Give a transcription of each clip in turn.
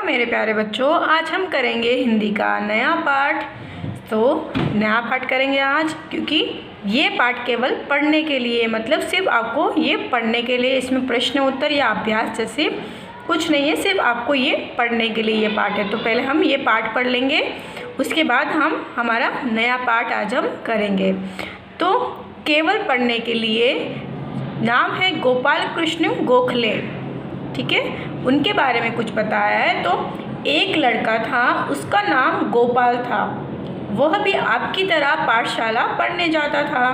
मेरे प्यारे बच्चों, आज हम करेंगे हिंदी का नया पाठ। तो नया पाठ करेंगे आज, क्योंकि ये पाठ केवल पढ़ने के लिए, मतलब सिर्फ आपको ये पढ़ने के लिए, इसमें प्रश्न उत्तर या अभ्यास जैसे कुछ नहीं है, सिर्फ आपको ये पढ़ने के लिए ये पाठ है। तो पहले हम ये पाठ पढ़ लेंगे, उसके बाद हम हमारा नया पाठ आज हम करेंगे। तो केवल पढ़ने के लिए नाम है गोपाल कृष्ण गोखले, ठीक है। उनके बारे में कुछ बताया है। तो एक लड़का था, उसका नाम गोपाल था। वह भी आपकी तरह पाठशाला पढ़ने जाता था।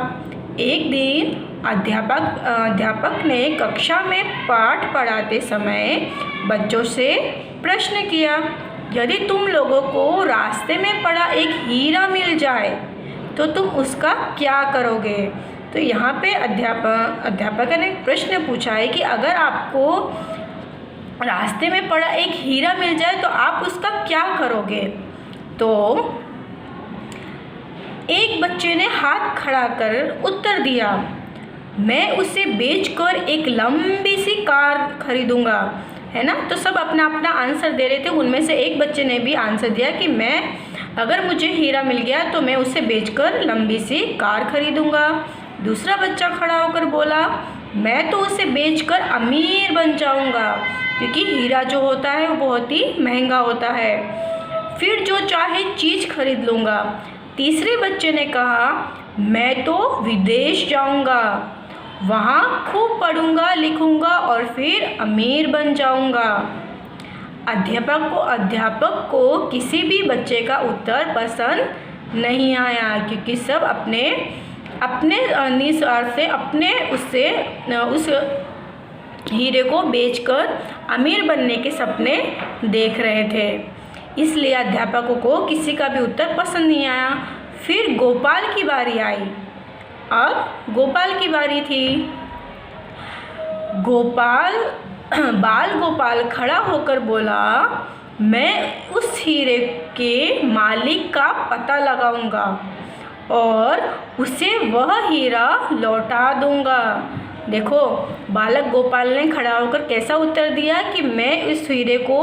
एक दिन अध्यापक ने कक्षा में पाठ पढ़ाते समय बच्चों से प्रश्न किया, यदि तुम लोगों को रास्ते में पड़ा एक हीरा मिल जाए तो तुम उसका क्या करोगे। तो यहाँ पे अध्यापक ने प्रश्न पूछा है कि अगर आपको रास्ते में पड़ा एक हीरा मिल जाए तो आप उसका क्या करोगे। तो एक बच्चे ने हाथ खड़ा कर उत्तर दिया, मैं उसे बेचकर एक लंबी सी कार खरीदूंगा, है ना। तो सब अपना अपना आंसर दे रहे थे। उनमें से एक बच्चे ने भी आंसर दिया कि अगर मुझे हीरा मिल गया तो मैं उसे बेचकर लंबी सी कार खरीदूंगा। दूसरा बच्चा खड़ा होकर बोला, मैं तो उसे बेचकर अमीर बन जाऊंगा, क्योंकि हीरा जो होता है वो बहुत ही महंगा होता है। फिर जो चाहे चीज़ खरीद लूँगा। तीसरे बच्चे ने कहा, मैं तो विदेश जाऊंगा, वहाँ खूब पढ़ूंगा लिखूंगा और फिर अमीर बन जाऊंगा। अध्यापक को किसी भी बच्चे का उत्तर पसंद नहीं आया, क्योंकि सब अपने निस्वार्थ से उस हीरे को बेचकर अमीर बनने के सपने देख रहे थे। इसलिए अध्यापकों को किसी का भी उत्तर पसंद नहीं आया। फिर गोपाल की बारी आई। अब गोपाल की बारी थी। बाल गोपाल खड़ा होकर बोला, मैं उस हीरे के मालिक का पता लगाऊंगा और उसे वह हीरा लौटा दूंगा। देखो बालक गोपाल ने खड़ा होकर कैसा उत्तर दिया कि मैं इस हीरे को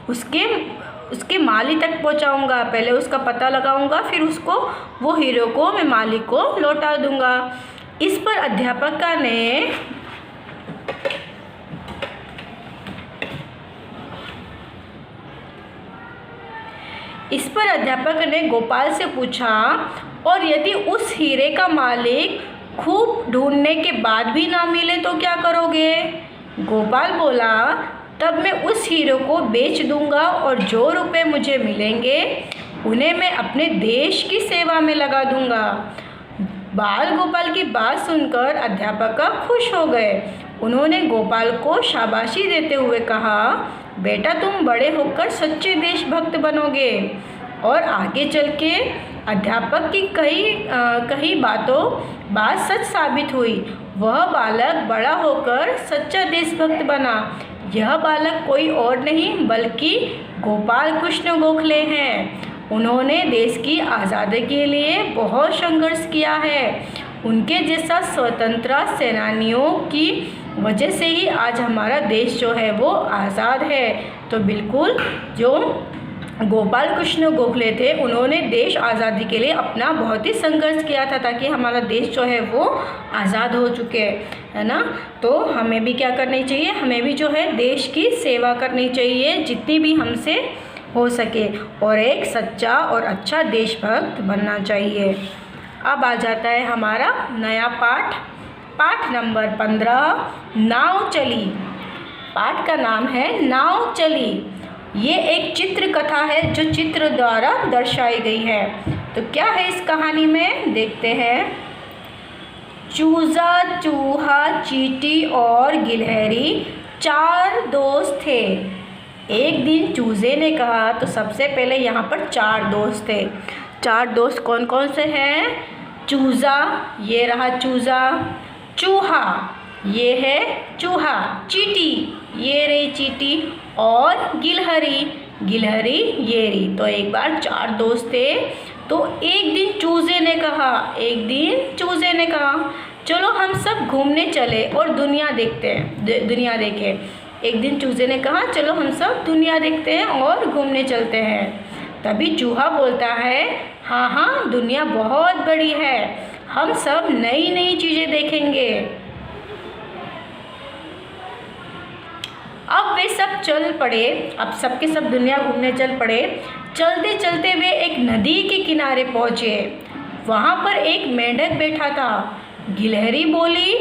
उसके मालिक तक पहुंचाऊंगा, पहले उसका पता लगाऊंगा, फिर वो हीरे को मैं मालिक को लौटा दूंगा। इस पर अध्यापक ने गोपाल से पूछा, और यदि उस हीरे का मालिक खूब ढूंढने के बाद भी ना मिले तो क्या करोगे। गोपाल बोला, तब मैं उस हीरे को बेच दूंगा और जो रुपए मुझे मिलेंगे उन्हें मैं अपने देश की सेवा में लगा दूंगा। बाल गोपाल की बात सुनकर अध्यापक खुश हो गए। उन्होंने गोपाल को शाबाशी देते हुए कहा, बेटा तुम बड़े होकर सच्चे देशभक्त बनोगे। और आगे चल के अध्यापक की कई बात सच साबित हुई। वह बालक बड़ा होकर सच्चा देशभक्त बना। यह बालक कोई और नहीं बल्कि गोपाल कृष्ण गोखले हैं। उन्होंने देश की आज़ादी के लिए बहुत संघर्ष किया है। उनके जैसा स्वतंत्रता सेनानियों की वजह से ही आज हमारा देश जो है वो आज़ाद है। तो बिल्कुल जो गोपाल कृष्ण गोखले थे, उन्होंने देश आज़ादी के लिए अपना बहुत ही संघर्ष किया था, ताकि हमारा देश जो है वो आज़ाद हो चुके है ना। तो हमें भी क्या करनी चाहिए, हमें भी जो है देश की सेवा करनी चाहिए जितनी भी हमसे हो सके, और एक सच्चा और अच्छा देशभक्त बनना चाहिए। अब आ जाता है हमारा नया पाठ नंबर 15, नाव चली। पाठ का नाम है नाव चली। ये एक चित्र कथा है जो चित्र द्वारा दर्शाई गई है। तो क्या है इस कहानी में, देखते हैं। चूजा, चूहा, चींटी और गिलहरी 4 दोस्त थे। एक दिन चूजे ने कहा, तो सबसे पहले यहाँ पर 4 दोस्त थे। 4 दोस्त कौन कौन से हैं। चूजा, ये रहा चूजा। चूहा, ये है चूहा। चींटी, ये रही चींटी। और गिलहरी ये रही। तो एक बार 4 दोस्त थे। तो एक दिन चूजे ने कहा, चलो हम सब घूमने चले और दुनिया देखें। एक दिन चूजे ने कहा चलो हम सब दुनिया देखते हैं और घूमने चलते हैं। तभी चूहा बोलता है हाँ हाँ दुनिया बहुत बड़ी है, हम सब नई नई चीज़ें देखेंगे। अब वे सब चल पड़े, अब सबके सब दुनिया घूमने चल पड़े। चलते चलते वे एक नदी के किनारे पहुँचे। वहाँ पर एक मेंढक बैठा था। गिलहरी बोली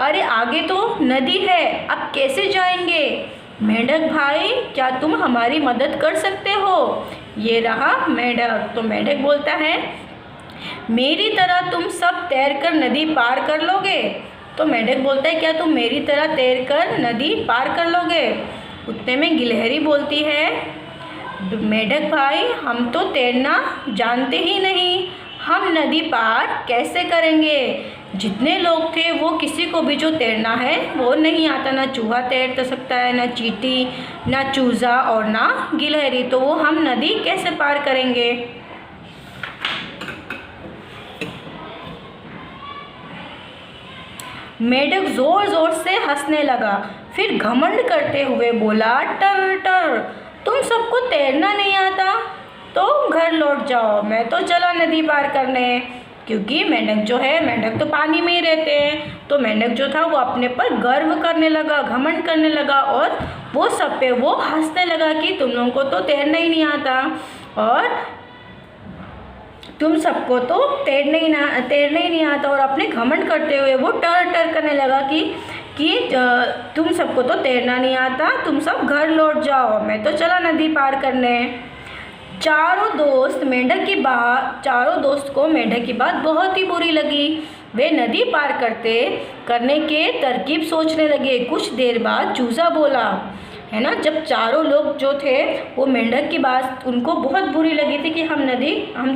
अरे आगे तो नदी है, अब कैसे जाएंगे? मेंढक भाई क्या तुम हमारी मदद कर सकते हो? ये रहा मेंढक। तो मेंढक बोलता है मेरी तरह तुम सब तैरकर नदी पार कर लोगे? तो मेंढक बोलता है क्या तुम मेरी तरह तैरकर नदी पार कर लोगे? उतने में गिलहरी बोलती है मेंढक भाई हम तो तैरना जानते ही नहीं, हम नदी पार कैसे करेंगे? जितने लोग थे वो किसी को भी जो तैरना है वो नहीं आता, ना चूहा तैर सकता है, ना चींटी, ना चूजा और ना गिलहरी, तो वो हम नदी कैसे पार करेंगे? मेंढक जोर जोर से हंसने लगा, फिर घमंड करते हुए बोला टर टर तुम सबको तैरना नहीं आता तो घर लौट जाओ, मैं तो चला नदी पार करने। क्योंकि मेंढक जो है, मेंढक तो पानी में ही रहते हैं, तो मेंढक जो था वो अपने पर गर्व करने लगा, घमंड करने लगा और वो सब पे वो हंसने लगा कि तुम लोगों को तो तैरना ही नहीं आता और तुम सबको तो तैरना ही नहीं आता, और अपने घमंड करते हुए वो टर टर करने लगा कि तुम सबको तो तैरना नहीं आता, तुम सब घर लौट जाओ, मैं तो चला नदी पार करने। चारों दोस्त को मेंढक की बात बहुत ही बुरी लगी। वे नदी पार करने के तरकीब सोचने लगे। कुछ देर बाद चूजा बोला, है ना, जब चारों लोग जो थे वो मेंढक की बात उनको बहुत बुरी लगी थी कि हम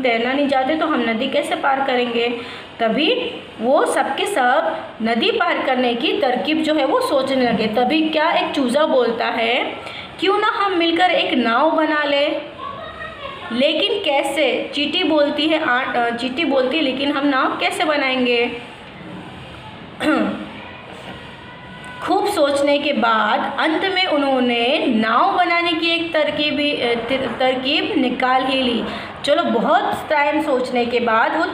तैरना नहीं जानते तो हम नदी कैसे पार करेंगे। तभी वो सबके सब नदी पार करने की तरकीब जो है वो सोचने लगे। तभी क्या एक चूजा बोलता है क्यों ना हम मिलकर एक नाव बना ले। लेकिन कैसे? चींटी बोलती है लेकिन हम नाव कैसे बनाएंगे? खूब सोचने के बाद अंत में उन्होंने नाव बनाने की एक तरकीब निकाल ही ली। चलो बहुत टाइम सोचने के बाद वो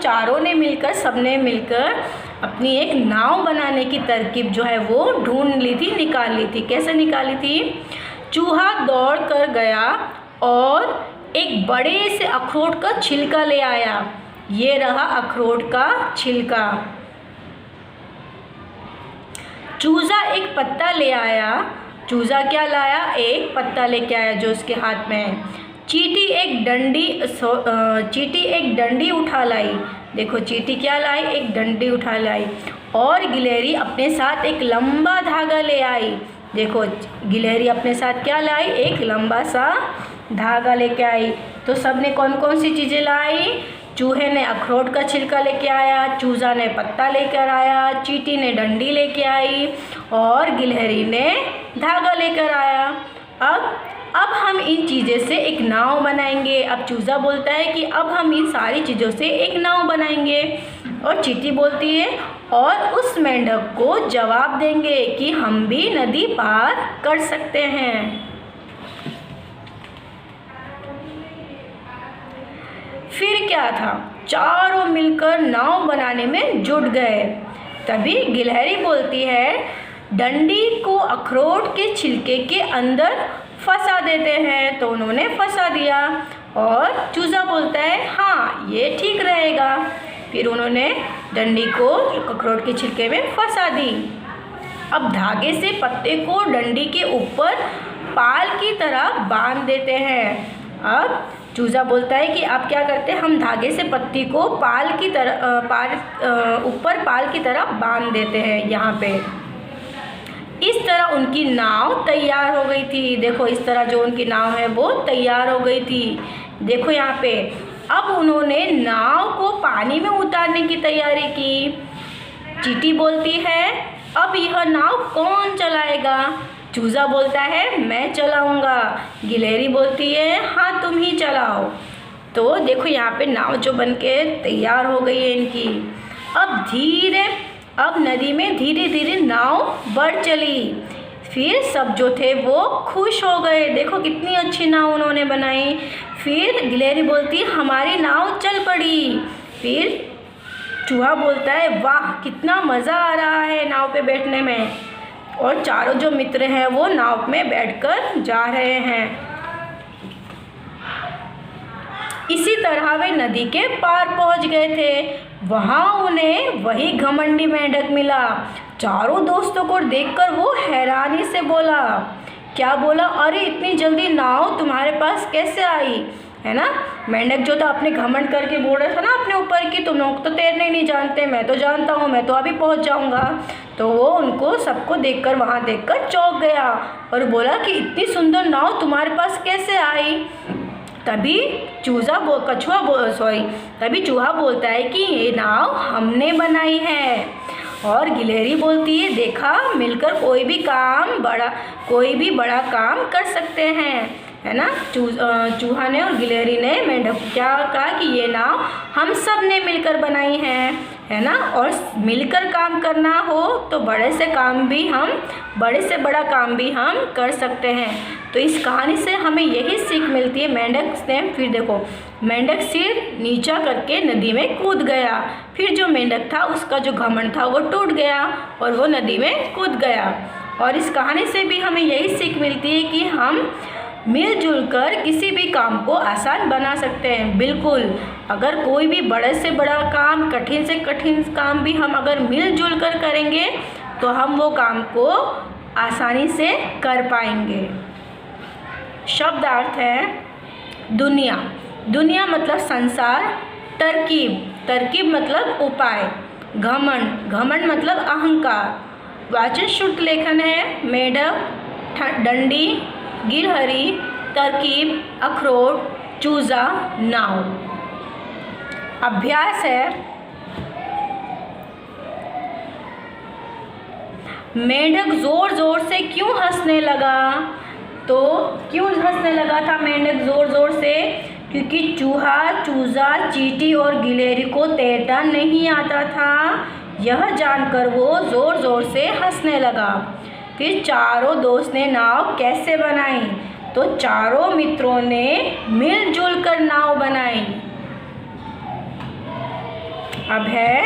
सबने मिलकर अपनी एक नाव बनाने की तरकीब जो है वो ढूंढ ली थी, निकाल ली थी। कैसे निकाली थी? चूहा दौड़ कर गया और एक बड़े से अखरोट का छिलका ले आया। ये रहा अखरोट का छिलका। चूजा एक पत्ता ले आया। चूजा क्या लाया? एक पत्ता लेके आया जो उसके हाथ में है। चींटी एक डंडी उठा लाई। देखो चींटी क्या लाई? एक डंडी उठा लाई। और गिलहरी अपने साथ एक लंबा धागा ले आई। देखो गिलहरी अपने साथ क्या लाई? एक लंबा सा धागा लेके आई। तो सब ने कौन कौन सी चीज़ें लाई? चूहे ने अखरोट का छिलका लेके आया, चूजा ने पत्ता लेकर आया, चींटी ने डंडी लेके आई और गिलहरी ने धागा लेकर आया। अब हम इन चीज़ों से एक नाव बनाएंगे। अब चूजा बोलता है कि अब हम इन सारी चीज़ों से एक नाव बनाएंगे। और चींटी बोलती है और उस मेंढक को जवाब देंगे कि हम भी नदी पार कर सकते हैं। फिर क्या था? चारों मिलकर नाव बनाने में जुट गए। तभी गिलहरी बोलती है डंडी को अखरोट के छिलके के अंदर फंसा देते हैं। तो उन्होंने फंसा दिया और चूजा बोलता है हाँ ये ठीक रहेगा। फिर उन्होंने डंडी को अखरोट के छिलके में फंसा दी। अब धागे से पत्ते को डंडी के ऊपर पाल की तरह बांध देते हैं। अब चूजा बोलता है कि आप क्या करते हैं? हम धागे से पत्ती को ऊपर पाल की तरह बांध देते हैं यहाँ पे। इस तरह उनकी नाव तैयार हो गई थी। देखो इस तरह जो उनकी नाव है वो तैयार हो गई थी। देखो यहाँ पे अब उन्होंने नाव को पानी में उतारने की तैयारी की। चींटी बोलती है अब यह नाव कौन चलाएगा? चूजा बोलता है मैं चलाऊंगा। गिलहरी बोलती है हाँ तुम ही चलाओ। तो देखो यहाँ पे नाव जो बनके तैयार हो गई है इनकी। अब नदी में धीरे धीरे नाव बढ़ चली। फिर सब जो थे वो खुश हो गए, देखो कितनी अच्छी नाव उन्होंने बनाई। फिर गिलहरी बोलती हमारी नाव चल पड़ी। फिर चूहा बोलता है वाह कितना मज़ा आ रहा है नाव पे बैठने में। और चारों जो मित्र हैं वो नाव में बैठकर जा रहे हैं। इसी तरह वे नदी के पार पहुंच गए थे। वहां उन्हें वही घमंडी मेंढक मिला। चारों दोस्तों को देखकर वो हैरानी से बोला, क्या बोला? अरे इतनी जल्दी नाव तुम्हारे पास कैसे आई? है ना, मेंढक जो था अपने घमंड करके बोल रहा था ना अपने ऊपर कि तुम लोग तो तैरने नहीं जानते, मैं तो जानता हूँ, मैं तो अभी पहुँच जाऊँगा। तो वो उनको सबको देखकर वहाँ देखकर चौंक गया और बोला कि इतनी सुंदर नाव तुम्हारे पास कैसे आई? तभी तभी चूहा बोलता है कि ये नाव हमने बनाई है। और गिलहरी बोलती है देखा, मिलकर कोई भी बड़ा काम कर सकते हैं, है ना। चूहा ने और गिलहरी ने मेंढक को क्या कहा कि ये नाव हम सब ने मिलकर बनाई है ना। और मिलकर काम करना हो तो बड़े से बड़ा काम भी हम कर सकते हैं। तो इस कहानी से हमें यही सीख मिलती है। मेंढक ने फिर देखो, मेंढक सिर नीचा करके नदी में कूद गया। फिर जो मेंढक था उसका जो घमंड था वो टूट गया और वो नदी में कूद गया। और इस कहानी से भी हमें यही सीख मिलती है कि हम मिलजुल कर किसी भी काम को आसान बना सकते हैं। बिल्कुल, अगर कोई भी बड़े से बड़ा काम, कठिन से कठिन काम भी हम अगर मिलजुल कर करेंगे तो हम वो काम को आसानी से कर पाएंगे। शब्दार्थ है दुनिया। दुनिया मतलब संसार। तरकीब मतलब उपाय। घमंड मतलब अहंकार। वाचन शुद्ध लेखन है मेंढक, डंडी, गिलहरी, तरकीब, अखरोट, चूजा, नाव। अभ्यास है मेंढक जोर जोर से क्यों हंसने लगा? तो क्यों हंसने लगा था मेंढक जोर जोर से? क्योंकि चूहा, चूजा, चींटी और गिलहरी को तैरना नहीं आता था। यह जानकर वो जोर जोर से हंसने लगा। फिर चारों दोस्त ने नाव कैसे बनाई? तो चारों मित्रों ने मिलजुल कर नाव बनाई। अब है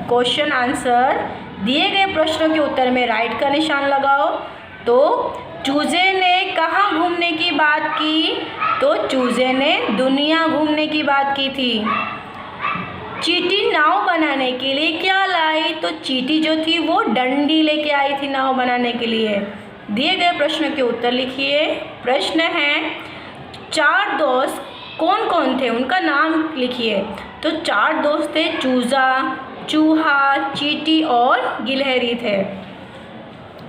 क्वेश्चन आंसर। दिए गए प्रश्नों के उत्तर में राइट का निशान लगाओ। तो चूजे ने कहाँ घूमने की बात की? तो चूजे ने दुनिया घूमने की बात की थी। चींटी नाव बनाने के लिए क्या लाई? तो चींटी जो थी वो डंडी लेके आई थी नाव बनाने के लिए। दिए गए प्रश्न के उत्तर लिखिए। प्रश्न है चार दोस्त कौन कौन थे, उनका नाम लिखिए। तो चार दोस्त थे, चूहा, चींटी और गिलहरी थे।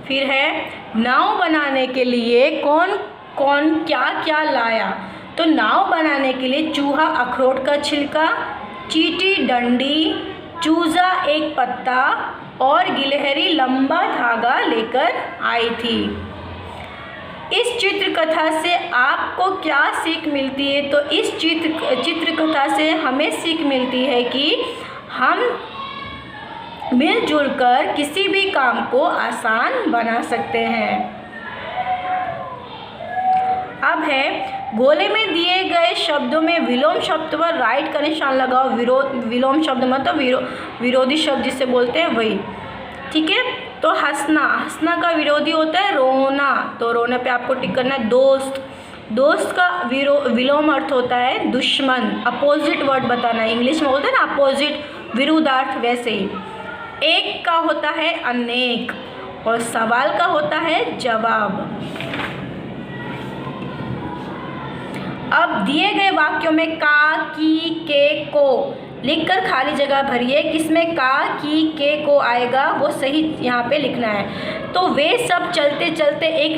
फिर है नाव बनाने के लिए कौन कौन क्या क्या लाया? तो नाव बनाने के लिए चूहा अखरोट का छिलका, चींटी डंडी, चूजा एक पत्ता और गिलहरी लंबा धागा लेकर आई थी। इस चित्रकथा से आपको क्या सीख मिलती है? तो इस चित्रकथा से हमें सीख मिलती है कि हम मिलजुल कर किसी भी काम को आसान बना सकते हैं। अब है गोले में दिए गए शब्दों में विलोम शब्द पर राइट का निशान लगाओ। विलोम शब्द मतलब विरोधी शब्द जिसे बोलते हैं वही, ठीक है। तो हंसना का विरोधी होता है रोना। तो रोने पे आपको टिक करना है दोस्त का विलोम अर्थ होता है दुश्मन। अपोजिट वर्ड बताना है, इंग्लिश में बोलते हैं ना अपोजिट, विरुद्धार्थ। वैसे ही एक का होता है अनेक और सवाल का होता है जवाब। अब दिए गए वाक्यों में का, की, के, को लिखकर खाली जगह भरिए। किसमें का, की, के, को आएगा वो सही यहाँ पे लिखना है। तो वे सब चलते चलते एक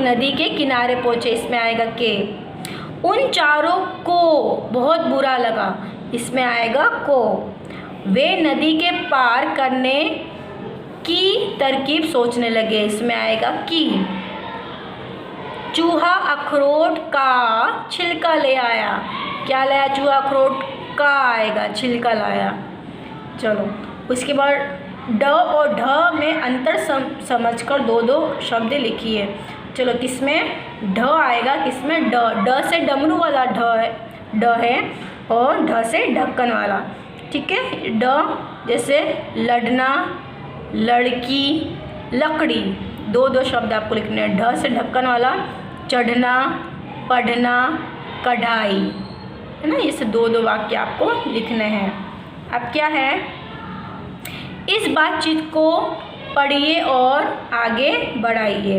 नदी के किनारे पहुँचे, इसमें आएगा के। उन चारों को बहुत बुरा लगा, इसमें आएगा को। वे नदी के पार करने की तरकीब सोचने लगे, इसमें आएगा की। चूहा अखरोट का छिलका ले आया, क्या लाया? चूहा अखरोट का आएगा, छिलका लाया। चलो उसके बाद ड और ढ में अंतर समझकर दो दो शब्द लिखिए। चलो, किसमें ढ आएगा, किसमें ड। ड से डमरू वाला ड है और ढ से ढक्कन वाला। ठीक है, ड जैसे लड़ना, लड़की, लकड़ी, दो दो शब्द आपको लिखने हैं। ढ से ढक्कन वाला चढ़ना, पढ़ना, कढ़ाई, है ना। ये से दो दो वाक्य आपको लिखने हैं। अब क्या है, इस बातचीत को पढ़िए और आगे बढ़ाइए।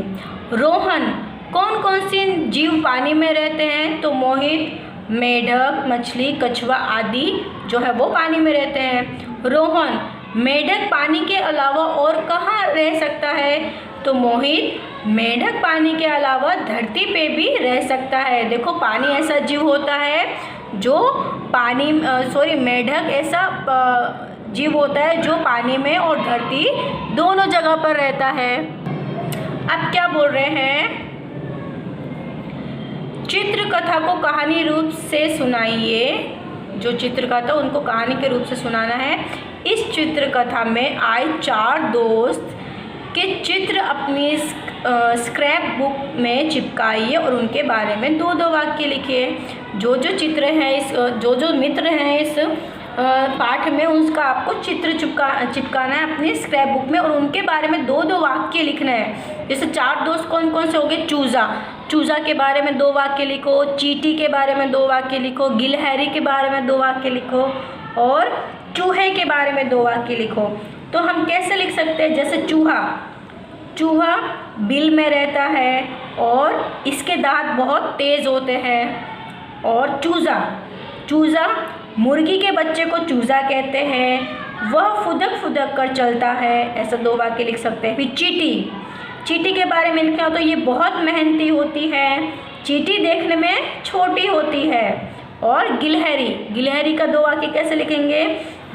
रोहन, कौन कौन सी जीव पानी में रहते हैं? तो मोहित, मेढक, मछली, कछुआ आदि जो है वो पानी में रहते हैं। रोहन, मेढक पानी के अलावा और कहाँ रह सकता है? तो मोहित, मेढक पानी के अलावा धरती पे भी रह सकता है। देखो, पानी ऐसा जीव होता है जो मेढक ऐसा जीव होता है जो पानी में और धरती दोनों जगह पर रहता है। अब क्या बोल रहे हैं, चित्रकथा को कहानी रूप से सुनाइए। जो चित्रकथा उनको कहानी के रूप से सुनाना है। इस चित्रकथा में आए 4 दोस्त के चित्र अपनी स्क्रैप बुक में चिपकाइए और उनके बारे में दो दो वाक्य लिखिए। जो जो चित्र हैं, जो मित्र हैं इस पाठ में, उसका आपको चित्र चिपकाना है अपनी स्क्रैप बुक में और उनके बारे में दो दो वाक्य लिखना है। जैसे 4 दोस्त कौन कौन से हो गए? चूज़ा के बारे में 2 वाक्य लिखो, चींटी के बारे में 2 वाक्य लिखो, गिलहरी के बारे में 2 वाक्य लिखो और चूहे के बारे में 2 वाक्य लिखो। तो हम कैसे लिख सकते हैं? जैसे चूहा बिल में रहता है और इसके दांत बहुत तेज़ होते हैं। और चूज़ा मुर्गी के बच्चे को चूज़ा कहते हैं, वह फुदक फुदक कर चलता है। ऐसा 2 वाक्य लिख सकते हैं। फिर चींटी के बारे में लिखना हो तो ये बहुत मेहनती होती है, चींटी देखने में छोटी होती है। और गिलहरी का 2 वाक्य कैसे लिखेंगे?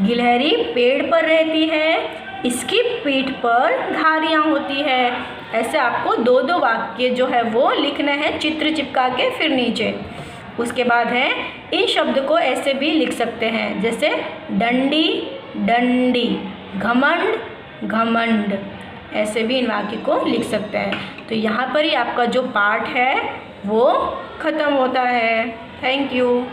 गिलहरी पेड़ पर रहती है, इसकी पीठ पर धारियाँ होती है। ऐसे आपको 2 वाक्य जो है वो लिखना है चित्र चिपका के फिर नीचे। उसके बाद है, इन शब्द को ऐसे भी लिख सकते हैं, जैसे डंडी, घमंड, ऐसे भी इन वाक्य को लिख सकते हैं। तो यहाँ पर ही आपका जो पाठ है वो ख़त्म होता है। Thank you.